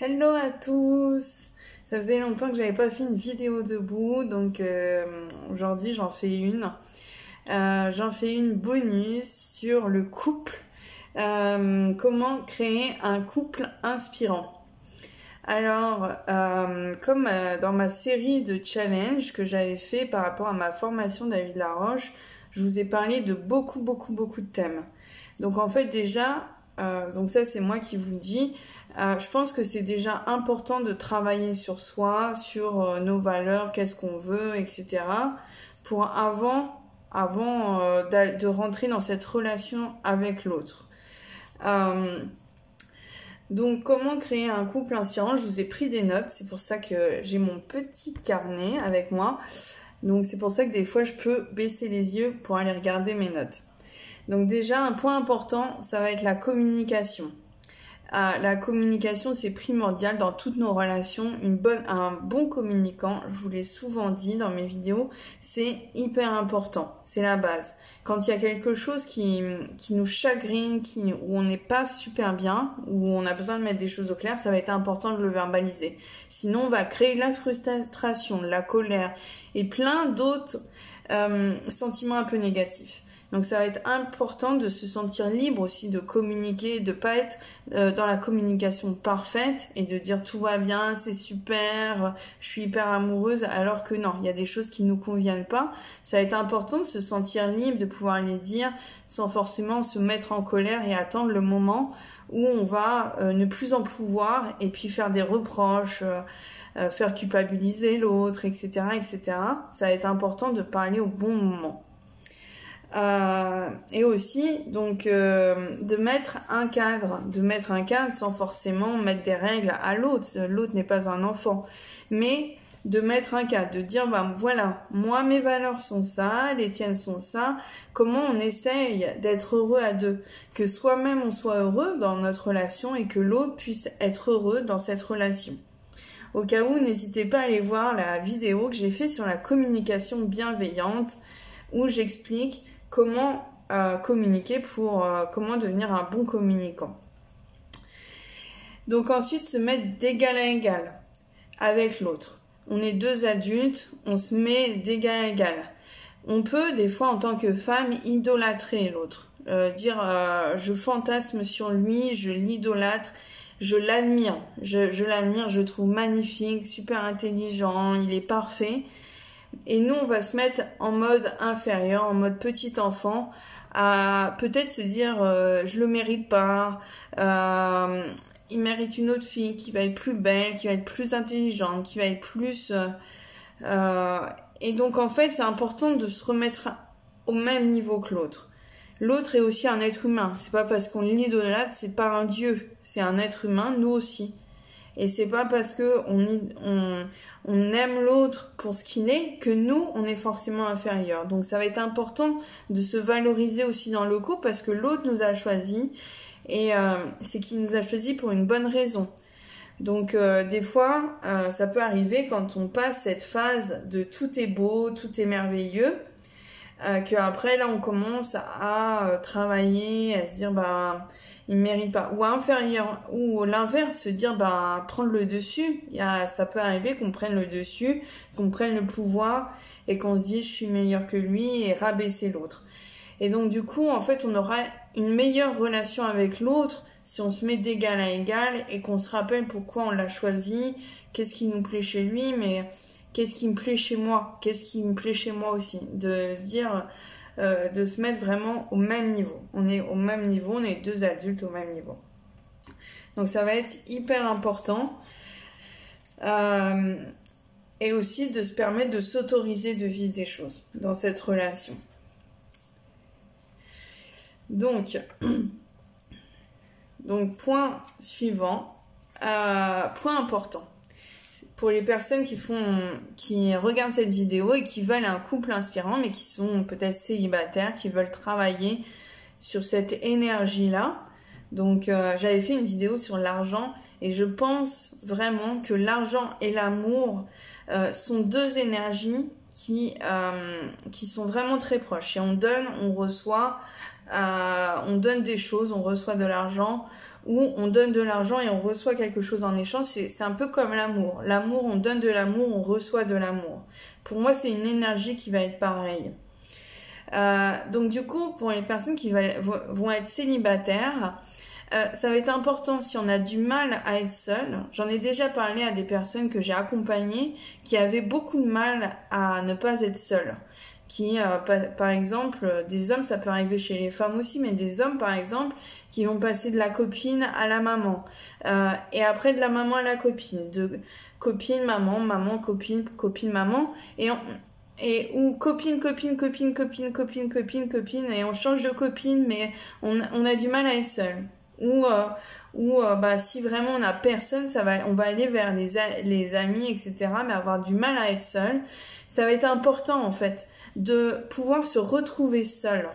Hello à tous! Ça faisait longtemps que j'avais pas fait une vidéo debout, donc aujourd'hui j'en fais une. J'en fais une bonus sur le couple. Comment créer un couple inspirant. Alors, comme dans ma série de challenges que j'avais fait par rapport à ma formation David Laroche, je vous ai parlé de beaucoup de thèmes. Donc en fait déjà, donc ça c'est moi qui vous le dis, je pense que c'est déjà important de travailler sur soi, sur nos valeurs, qu'est-ce qu'on veut, etc. pour avant de rentrer dans cette relation avec l'autre. Donc comment créer un couple inspirant? Je vous ai pris des notes, c'est pour ça que j'ai mon petit carnet avec moi. Donc c'est pour ça que des fois je peux baisser les yeux pour aller regarder mes notes. Donc déjà un point important, ça va être la communication. La communication, c'est primordial dans toutes nos relations. Un bon communicant, je vous l'ai souvent dit dans mes vidéos, c'est hyper important. C'est la base. Quand il y a quelque chose qui nous chagrine, où on n'est pas super bien, où on a besoin de mettre des choses au clair, ça va être important de le verbaliser. Sinon, on va créer la frustration, la colère et plein d'autres sentiments un peu négatifs. Donc ça va être important de se sentir libre aussi de communiquer, de pas être dans la communication parfaite et de dire tout va bien, c'est super, je suis hyper amoureuse, alors que non, il y a des choses qui nous conviennent pas. Ça va être important de se sentir libre, de pouvoir les dire sans forcément se mettre en colère et attendre le moment où on va ne plus en pouvoir et puis faire des reproches, faire culpabiliser l'autre, etc., etc. Ça va être important de parler au bon moment. Et aussi donc de mettre un cadre sans forcément mettre des règles à l'autre n'est pas un enfant, mais de mettre un cadre, de dire voilà, moi mes valeurs sont ça, les tiennes sont ça, comment on essaye d'être heureux à deux, que soi-même on soit heureux dans notre relation et que l'autre puisse être heureux dans cette relation. Au cas où, n'hésitez pas à aller voir la vidéo que j'ai fait sur la communication bienveillante où j'explique comment communiquer comment devenir un bon communicant. Donc ensuite, se mettre d'égal à égal avec l'autre. On est deux adultes, on se met d'égal à égal. On peut, des fois, en tant que femme, idolâtrer l'autre. Dire je fantasme sur lui, je l'idolâtre, je l'admire. Je l'admire, je le trouve magnifique, super intelligent, il est parfait. Et nous, on va se mettre en mode inférieur, en mode petit enfant, à peut-être se dire je le mérite pas, il mérite une autre fille qui va être plus belle, qui va être plus intelligente, qui va être plus... Et donc en fait, c'est important de se remettre au même niveau que l'autre. L'autre est aussi un être humain. C'est pas parce qu'on l'idolâtre, c'est pas un dieu, c'est un être humain, nous aussi. Et c'est pas parce que on aime l'autre pour ce qu'il est que nous, on est forcément inférieur. Donc ça va être important de se valoriser aussi dans le couple parce que l'autre nous a choisi et c'est qu'il nous a choisi pour une bonne raison. Donc des fois, ça peut arriver quand on passe cette phase de tout est beau, tout est merveilleux, qu'après là on commence à travailler, à se dire il mérite pas, ou inférieur, ou l'inverse, se dire prendre le dessus. Ça peut arriver qu'on prenne le dessus, qu'on prenne le pouvoir et qu'on se dise je suis meilleur que lui et rabaisser l'autre. Et donc du coup en fait on aura une meilleure relation avec l'autre si on se met d'égal à égal et qu'on se rappelle pourquoi on l'a choisi, qu'est-ce qui nous plaît chez lui, mais qu'est-ce qui me plaît chez moi, qu'est-ce qui me plaît chez moi aussi, de se dire de se mettre vraiment au même niveau. On est au même niveau, on est deux adultes au même niveau. Donc ça va être hyper important. Et aussi de se permettre de s'autoriser de vivre des choses dans cette relation. Donc point suivant, point important. Pour les personnes qui regardent cette vidéo et qui veulent un couple inspirant, mais qui sont peut-être célibataires, qui veulent travailler sur cette énergie-là. Donc, j'avais fait une vidéo sur l'argent et je pense vraiment que l'argent et l'amour sont deux énergies qui sont vraiment très proches. Et on donne, on reçoit, on donne des choses, on reçoit de l'argent où on donne de l'argent et on reçoit quelque chose en échange. C'est un peu comme l'amour. L'amour, on donne de l'amour, on reçoit de l'amour. Pour moi, c'est une énergie qui va être pareille. Donc du coup, pour les personnes qui vont être célibataires, ça va être important si on a du mal à être seul. J'en ai déjà parlé à des personnes que j'ai accompagnées qui avaient beaucoup de mal à ne pas être seules. Par exemple, des hommes, ça peut arriver chez les femmes aussi, mais des hommes, par exemple, qui vont passer de la copine à la maman. Et après de la maman à la copine. De copine, maman, maman, copine, copine, maman. Ou copine, et on change de copine, mais on a du mal à être seul. Si vraiment on n'a personne, on va aller vers les amis, etc., mais avoir du mal à être seul. Ça va être important, en fait, de pouvoir se retrouver seul.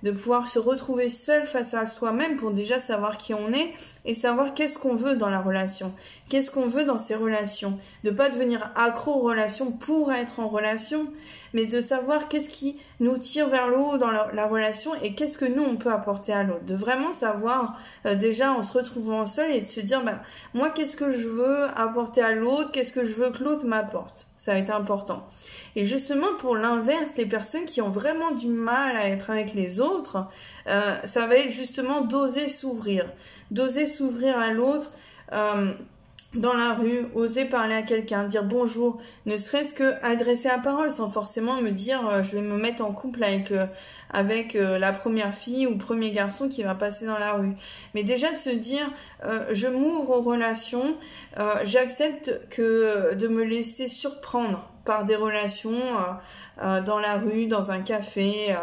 De pouvoir se retrouver seul face à soi-même pour déjà savoir qui on est et savoir qu'est-ce qu'on veut dans la relation. Qu'est-ce qu'on veut dans ces relations. De pas devenir accro aux relations pour être en relation, mais de savoir qu'est-ce qui nous tire vers le haut dans la relation et qu'est-ce que nous on peut apporter à l'autre. De vraiment savoir déjà en se retrouvant seul et de se dire moi qu'est-ce que je veux apporter à l'autre, qu'est-ce que je veux que l'autre m'apporte. Ça va être important. Et justement, pour l'inverse, les personnes qui ont vraiment du mal à être avec les autres, ça va être justement d'oser s'ouvrir à l'autre dans la rue, oser parler à quelqu'un, dire bonjour, ne serait-ce que adresser la parole sans forcément me dire je vais me mettre en couple avec la première fille ou le premier garçon qui va passer dans la rue. Mais déjà de se dire je m'ouvre aux relations, j'accepte de me laisser surprendre par des relations dans la rue, dans un café,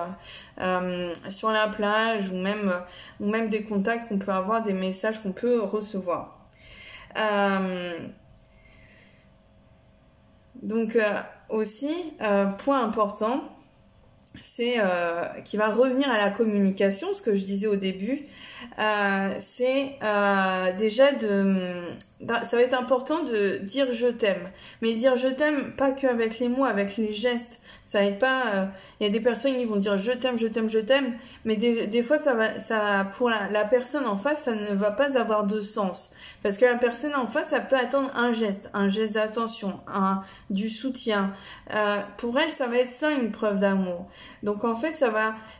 sur la plage ou même des contacts qu'on peut avoir, des messages qu'on peut recevoir. Aussi, point important, c'est qui va revenir à la communication, ce que je disais au début, c'est déjà ça va être important de dire je t'aime, mais dire je t'aime pas que avec les mots, avec les gestes. Ça va être pas il y a des personnes qui vont dire je t'aime, mais des fois pour la personne en face, ça ne va pas avoir de sens, parce que la personne en face, ça peut attendre un geste d'attention, du soutien. Pour elle, ça va être ça une preuve d'amour. Donc en fait,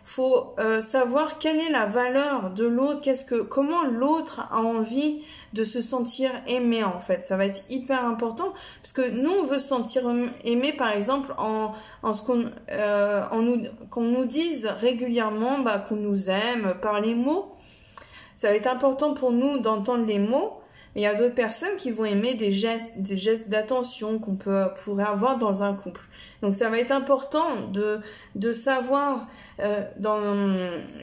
faut savoir quelle est la valeur de l'autre, comment l'autre a envie de se sentir aimé, en fait. Ça va être hyper important, parce que nous, on veut se sentir aimé, par exemple, qu'on nous dise régulièrement qu'on nous aime par les mots. Ça va être important pour nous d'entendre les mots, mais il y a d'autres personnes qui vont aimer des gestes d'attention qu'on pourrait avoir dans un couple. Donc ça va être important de savoir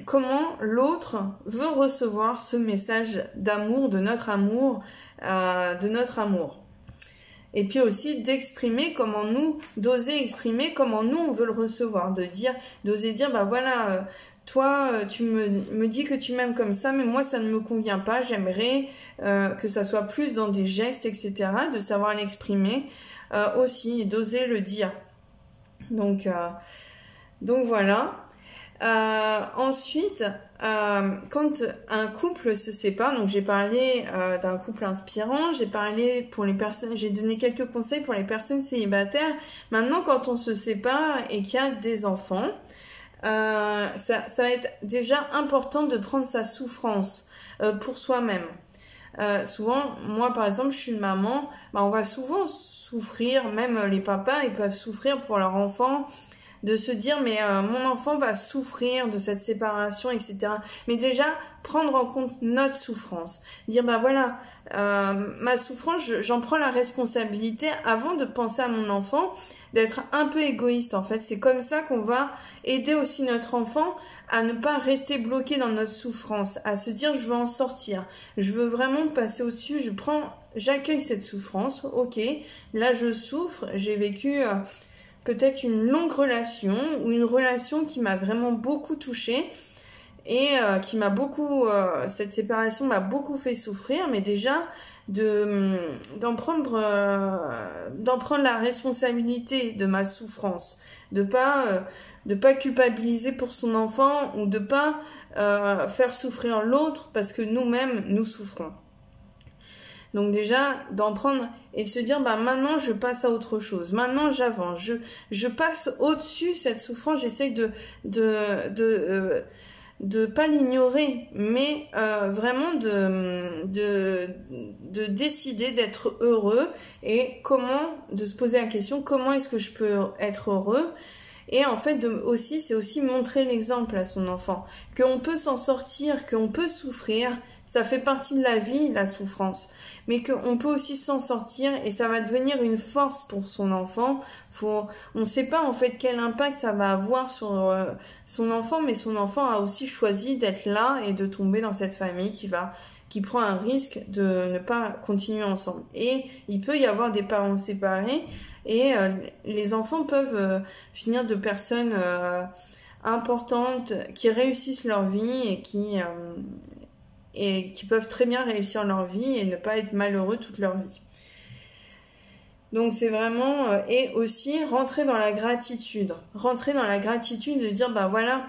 comment l'autre veut recevoir ce message d'amour, de notre amour. Et puis aussi d'oser exprimer comment nous on veut le recevoir, d'oser dire voilà, toi tu me dis que tu m'aimes comme ça, mais moi ça ne me convient pas, j'aimerais que ça soit plus dans des gestes, etc. De savoir l'exprimer aussi, et d'oser le dire. Donc voilà. Ensuite, quand un couple se sépare, donc j'ai parlé d'un couple inspirant, j'ai donné quelques conseils pour les personnes célibataires. Maintenant, quand on se sépare et qu'il y a des enfants, ça va être déjà important de prendre sa souffrance pour soi-même. Souvent, moi par exemple, je suis une maman, on va souvent souffrir, même les papas, ils peuvent souffrir pour leur enfant, de se dire mais mon enfant va souffrir de cette séparation, etc. Mais déjà, prendre en compte notre souffrance, dire voilà, ma souffrance, j'en prends la responsabilité avant de penser à mon enfant, d'être un peu égoïste en fait. C'est comme ça qu'on va aider aussi notre enfant à ne pas rester bloqué dans notre souffrance, à se dire je veux en sortir, je veux vraiment passer au-dessus, j'accueille cette souffrance, ok, là je souffre, j'ai vécu peut-être une longue relation ou une relation qui m'a vraiment beaucoup touchée et cette séparation m'a beaucoup fait souffrir, mais déjà d'en prendre la responsabilité de ma souffrance, de pas culpabiliser pour son enfant ou de pas faire souffrir l'autre parce que nous-mêmes, nous souffrons. Donc déjà, d'en prendre et de se dire, bah maintenant je passe à autre chose, maintenant j'avance, je passe au-dessus cette souffrance, j'essaie de pas l'ignorer, mais vraiment de décider d'être heureux et de se poser la question, comment est-ce que je peux être heureux? Et en fait, c'est aussi montrer l'exemple à son enfant, qu'on peut s'en sortir, qu'on peut souffrir, ça fait partie de la vie, la souffrance, mais qu'on peut aussi s'en sortir et ça va devenir une force pour son enfant. On ne sait pas en fait quel impact ça va avoir sur son enfant, mais son enfant a aussi choisi d'être là et de tomber dans cette famille qui prend un risque de ne pas continuer ensemble. Et il peut y avoir des parents séparés et les enfants peuvent finir de personnes importantes qui réussissent leur vie et qui peuvent très bien réussir leur vie et ne pas être malheureux toute leur vie. Donc c'est vraiment... et aussi rentrer dans la gratitude. Rentrer dans la gratitude de dire, bah voilà,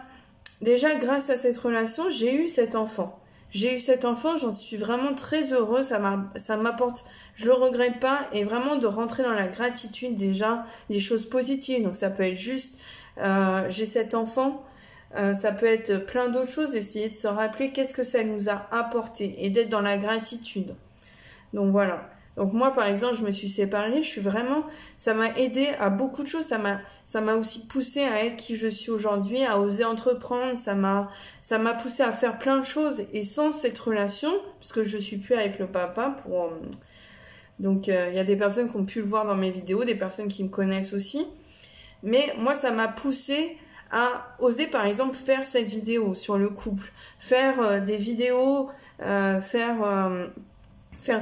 déjà grâce à cette relation, j'ai eu cet enfant. J'ai eu cet enfant, j'en suis vraiment très heureuse, ça m'apporte, je le regrette pas, et vraiment de rentrer dans la gratitude déjà, des choses positives. Donc ça peut être juste, j'ai cet enfant, ça peut être plein d'autres choses, essayer de se rappeler qu'est-ce que ça nous a apporté et d'être dans la gratitude. Donc voilà. Donc moi par exemple, je me suis séparée, ça m'a aidé à beaucoup de choses, ça m'a aussi poussé à être qui je suis aujourd'hui, à oser entreprendre, ça m'a poussé à faire plein de choses et sans cette relation, parce que je suis plus avec le papa donc il y a des personnes qui ont pu le voir dans mes vidéos, des personnes qui me connaissent aussi, mais moi ça m'a poussé à oser par exemple faire cette vidéo sur le couple, faire des vidéos, faire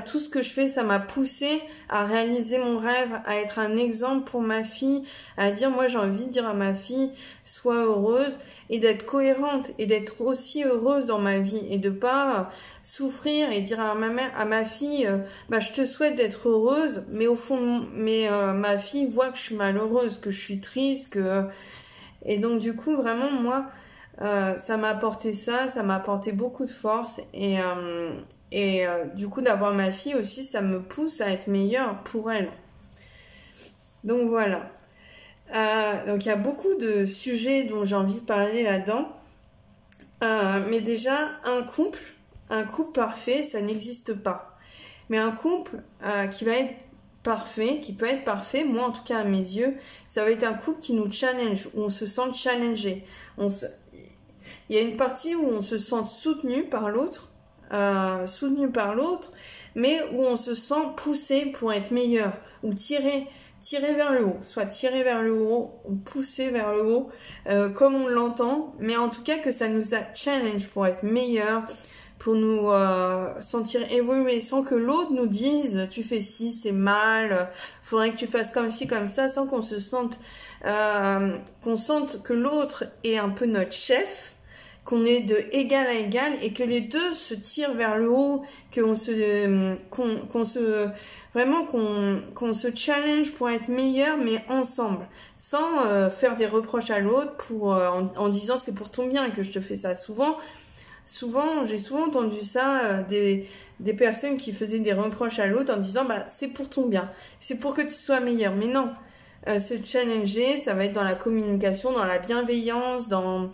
tout ce que je fais, ça m'a poussé à réaliser mon rêve, à être un exemple pour ma fille, à dire moi j'ai envie de dire à ma fille sois heureuse et d'être cohérente et d'être aussi heureuse dans ma vie et de pas souffrir et dire à ma fille bah je te souhaite d'être heureuse mais au fond ma fille voit que je suis malheureuse, que je suis triste, et donc du coup vraiment moi ça m'a apporté ça m'a apporté beaucoup de force et du coup d'avoir ma fille aussi ça me pousse à être meilleure pour elle. Donc voilà. Donc il y a beaucoup de sujets dont j'ai envie de parler là-dedans, mais déjà un couple parfait ça n'existe pas, mais un couple qui va être parfait, qui peut être parfait, moi en tout cas à mes yeux, ça va être un couple qui nous challenge, où on se sent challengé, il y a une partie où on se sent soutenu par l'autre, mais où on se sent poussé pour être meilleur, ou tiré vers le haut, soit tiré vers le haut, ou poussé vers le haut, comme on l'entend, mais en tout cas que ça nous a challenge pour être meilleur, pour nous sentir évoluer, sans que l'autre nous dise tu fais ci, c'est mal, faudrait que tu fasses comme ci, comme ça, sans qu'on se sente qu'on sente que l'autre est un peu notre chef, qu'on est de égal à égal et que les deux se tirent vers le haut, qu'on se challenge pour être meilleur, mais ensemble, sans faire des reproches à l'autre en disant c'est pour ton bien que je te fais ça. J'ai souvent entendu ça, des personnes qui faisaient des reproches à l'autre en disant bah c'est pour ton bien, c'est pour que tu sois meilleur. Mais non, se challenger, ça va être dans la communication, dans la bienveillance, dans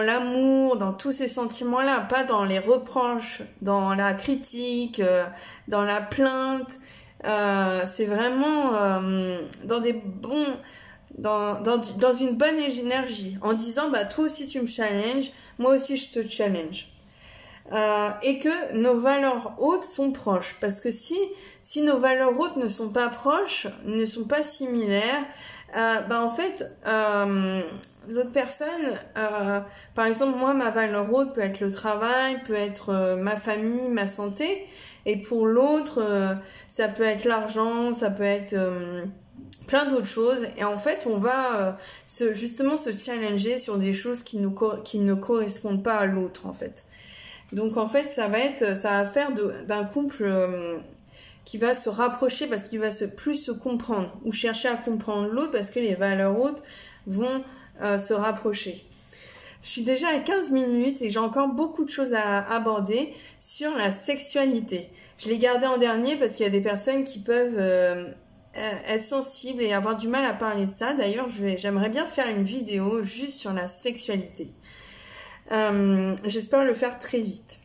l'amour, dans tous ces sentiments-là, pas dans les reproches, dans la critique, dans la plainte. C'est vraiment dans une bonne énergie, en disant bah toi aussi tu me challenges, moi aussi je te challenge, et que nos valeurs hautes sont proches, parce que si nos valeurs hautes ne sont pas proches, ne sont pas similaires, en fait l'autre personne, par exemple moi ma valeur haute peut être le travail, peut être ma famille, ma santé, et pour l'autre ça peut être l'argent, ça peut être plein d'autres choses, et en fait on va justement se challenger sur des choses qui ne correspondent pas à l'autre en fait. Donc en fait ça va faire d'un couple qui va se rapprocher parce qu'il va plus se comprendre, ou chercher à comprendre l'autre parce que les valeurs hautes vont se rapprocher. Je suis déjà à 15 minutes et j'ai encore beaucoup de choses à aborder sur la sexualité. Je l'ai gardé en dernier parce qu'il y a des personnes qui peuvent être sensibles et avoir du mal à parler de ça. D'ailleurs, j'aimerais bien faire une vidéo juste sur la sexualité. J'espère le faire très vite.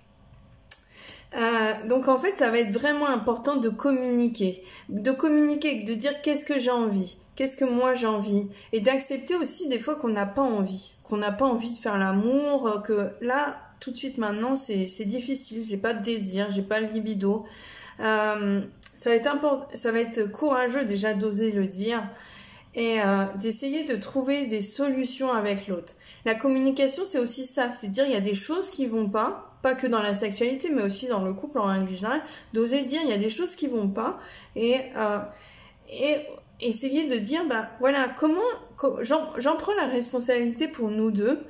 Donc en fait, ça va être vraiment important de communiquer, de dire qu'est-ce que j'ai envie, qu'est-ce que moi j'ai envie, et d'accepter aussi des fois qu'on n'a pas envie de faire l'amour, que là, tout de suite maintenant, c'est difficile, j'ai pas de désir, j'ai pas le libido. Ça va être courageux déjà d'oser le dire et d'essayer de trouver des solutions avec l'autre. La communication, c'est aussi ça, c'est dire il y a des choses qui vont pas que dans la sexualité, mais aussi dans le couple en règle générale, d'oser dire il y a des choses qui vont pas et essayer de dire bah voilà j'en prends la responsabilité pour nous deux.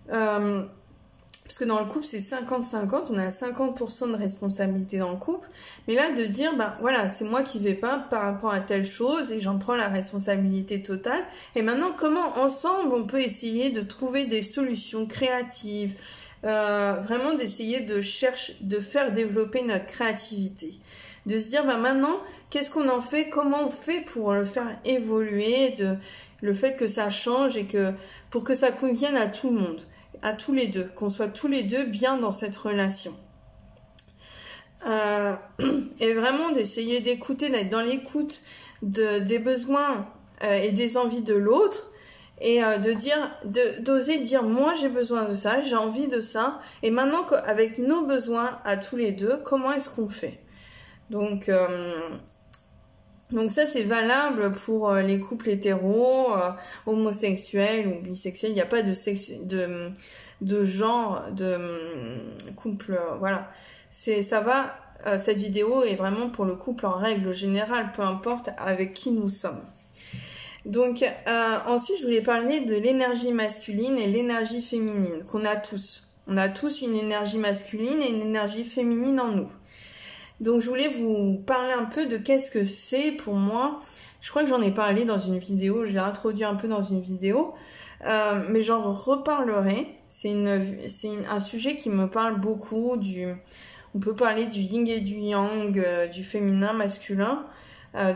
Parce que dans le couple, c'est 50-50, on a 50% de responsabilité dans le couple. Mais là, de dire, bah voilà, c'est moi qui vais pas par rapport à telle chose et j'en prends la responsabilité totale. Et maintenant, comment ensemble on peut essayer de trouver des solutions créatives, vraiment d'essayer de faire développer notre créativité. De se dire, bah maintenant, qu'est-ce qu'on en fait, comment on fait pour le faire évoluer, le fait que ça change et pour que ça convienne à tout le monde. À tous les deux, qu'on soit tous les deux bien dans cette relation. Et vraiment d'essayer d'écouter, d'être dans l'écoute des besoins et des envies de l'autre et d'oser dire moi j'ai besoin de ça, j'ai envie de ça et maintenant avec nos besoins à tous les deux, comment est-ce qu'on fait? Donc ça c'est valable pour les couples hétéros, homosexuels ou bisexuels. Il n'y a pas de genre de couple. Voilà. Cette vidéo est vraiment pour le couple en règle générale, peu importe avec qui nous sommes. Donc ensuite je voulais parler de l'énergie masculine et l'énergie féminine qu'on a tous. On a tous une énergie masculine et une énergie féminine en nous. Donc je voulais vous parler un peu de qu'est-ce que c'est pour moi. Je crois que j'en ai parlé dans une vidéo, je l'ai introduit un peu dans une vidéo, mais j'en reparlerai. C'est un sujet qui me parle beaucoup. On peut parler du yin et du yang, du féminin, masculin,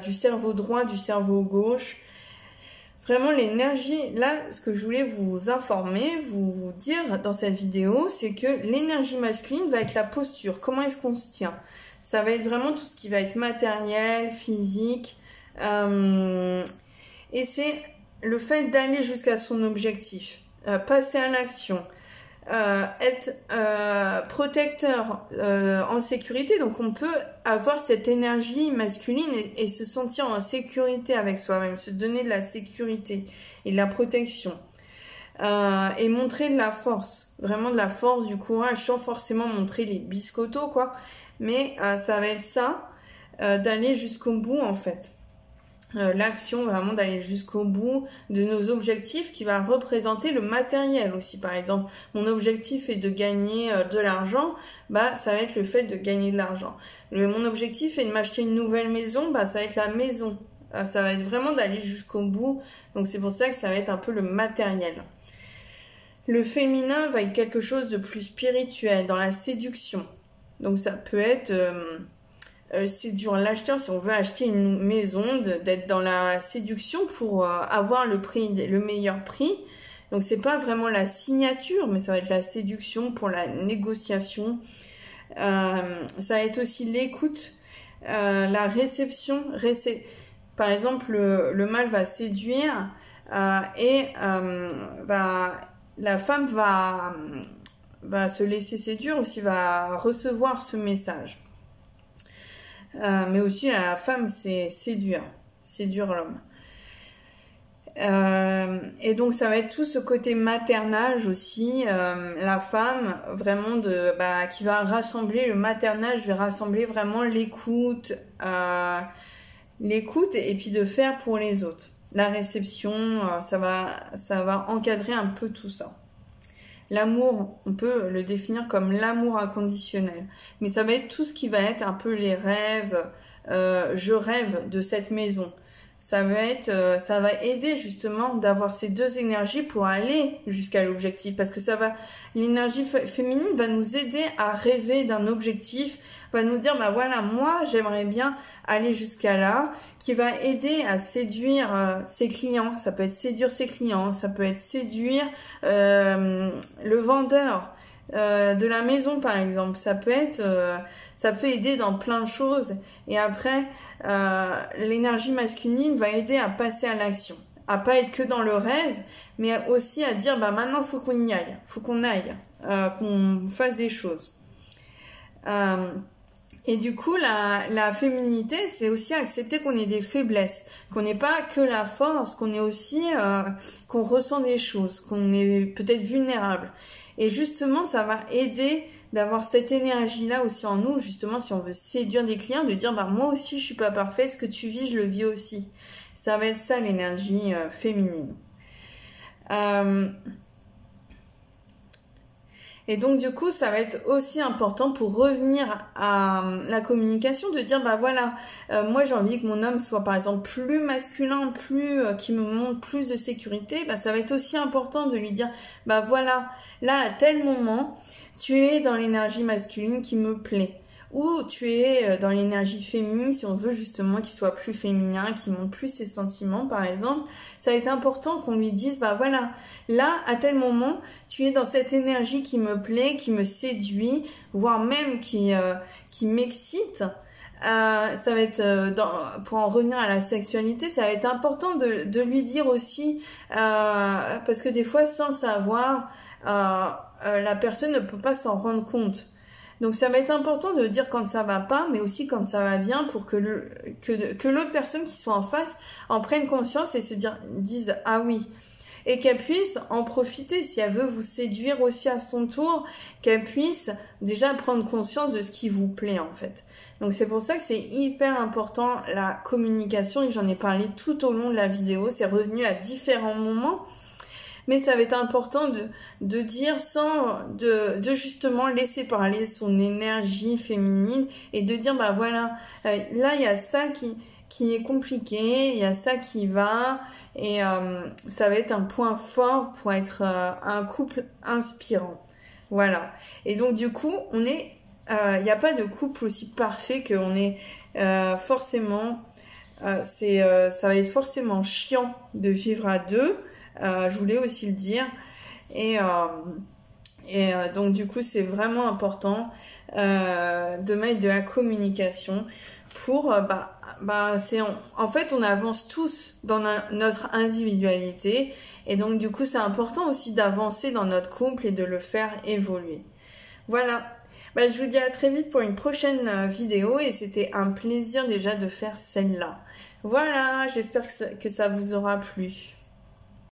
du cerveau droit, du cerveau gauche. Vraiment l'énergie, là ce que je voulais vous informer, vous dire dans cette vidéo, c'est que l'énergie masculine va être la posture. Comment est-ce qu'on se tient ? Ça va être vraiment tout ce qui va être matériel, physique. Et c'est le fait d'aller jusqu'à son objectif. Passer à l'action. Être protecteur en sécurité. Donc on peut avoir cette énergie masculine et se sentir en sécurité avec soi-même. Se donner de la sécurité et de la protection. Et montrer de la force. Vraiment de la force, du courage. Sans forcément montrer les biscottos, quoi. Mais ça va être ça, d'aller jusqu'au bout en fait. L'action vraiment d'aller jusqu'au bout de nos objectifs qui va représenter le matériel aussi. Par exemple, mon objectif est de gagner de l'argent, bah ça va être le fait de gagner de l'argent. Mon objectif est de m'acheter une nouvelle maison, bah ça va être la maison. Ça va être vraiment d'aller jusqu'au bout. Donc c'est pour ça que ça va être un peu le matériel. Le féminin va être quelque chose de plus spirituel, dans la séduction. Donc ça peut être séduire l'acheteur si on veut acheter une maison, d'être dans la séduction pour avoir le meilleur prix. Donc c'est pas vraiment la signature, mais ça va être la séduction pour la négociation. Ça va être aussi l'écoute, la réception. Par exemple, le mâle va séduire et la femme va se laisser séduire aussi, va recevoir ce message. Mais aussi la femme, c'est séduire l'homme. Et donc ça va être tout ce côté maternage aussi, la femme vraiment qui va rassembler le maternage, va rassembler vraiment l'écoute et puis de faire pour les autres. La réception, ça va encadrer un peu tout ça. L'amour, on peut le définir comme l'amour inconditionnel. Mais ça va être tout ce qui va être un peu les rêves. Je rêve de cette maison. ça va aider justement d'avoir ces deux énergies pour aller jusqu'à l'objectif, parce que l'énergie féminine va nous aider à rêver d'un objectif, va nous dire, bah voilà, moi, j'aimerais bien aller jusqu'à là, qui va aider à séduire ses clients. Ça peut être séduire ses clients, ça peut être séduire le vendeur de la maison, par exemple. Ça peut aider dans plein de choses. Et après, l'énergie masculine va aider à passer à l'action, à pas être que dans le rêve, mais aussi à dire, bah maintenant, faut qu'on y aille, qu'on fasse des choses. Et du coup, la féminité, c'est aussi accepter qu'on ait des faiblesses, qu'on n'ait pas que la force, qu'on ait aussi, qu'on ressent des choses, qu'on est peut-être vulnérable. Et justement, ça va aider d'avoir cette énergie-là aussi en nous, justement, si on veut séduire des clients, de dire, bah moi aussi, je suis pas parfaite, ce que tu vis, je le vis aussi. Ça va être ça, l'énergie féminine. Et donc du coup, ça va être aussi important pour revenir à la communication, de dire bah voilà, moi j'ai envie que mon homme soit par exemple plus masculin, qui me montre plus de sécurité. Bah ça va être aussi important de lui dire bah voilà, là à tel moment, tu es dans l'énergie masculine qui me plaît. Ou tu es dans l'énergie féminine, si on veut justement qu'il soit plus féminin, qu'il montre plus ses sentiments par exemple, ça va être important qu'on lui dise, bah voilà, là, à tel moment, tu es dans cette énergie qui me plaît, qui me séduit, voire même qui m'excite. Ça va être, pour en revenir à la sexualité, ça va être important de lui dire aussi, parce que des fois, sans le savoir, la personne ne peut pas s'en rendre compte. Donc ça va être important de dire quand ça va pas, mais aussi quand ça va bien, pour que l'autre personne qui soit en face en prenne conscience et dise ah oui, et qu'elle puisse en profiter si elle veut vous séduire aussi à son tour, qu'elle puisse déjà prendre conscience de ce qui vous plaît en fait. Donc c'est pour ça que c'est hyper important la communication, et j'en ai parlé tout au long de la vidéo, c'est revenu à différents moments. Mais ça va être important de dire de justement laisser parler son énergie féminine et de dire bah voilà, là il y a ça qui est compliqué, il y a ça qui va, et ça va être un point fort pour être un couple inspirant. Voilà. Et donc du coup, il n'y a pas de couple aussi parfait qu'on est forcément, ça va être forcément chiant de vivre à deux. Je voulais aussi le dire, et donc du coup c'est vraiment important de mettre de la communication pour en fait on avance tous dans notre individualité, et donc du coup c'est important aussi d'avancer dans notre couple et de le faire évoluer. Voilà, je vous dis à très vite pour une prochaine vidéo, et c'était un plaisir déjà de faire celle-là. Voilà, j'espère que ça vous aura plu.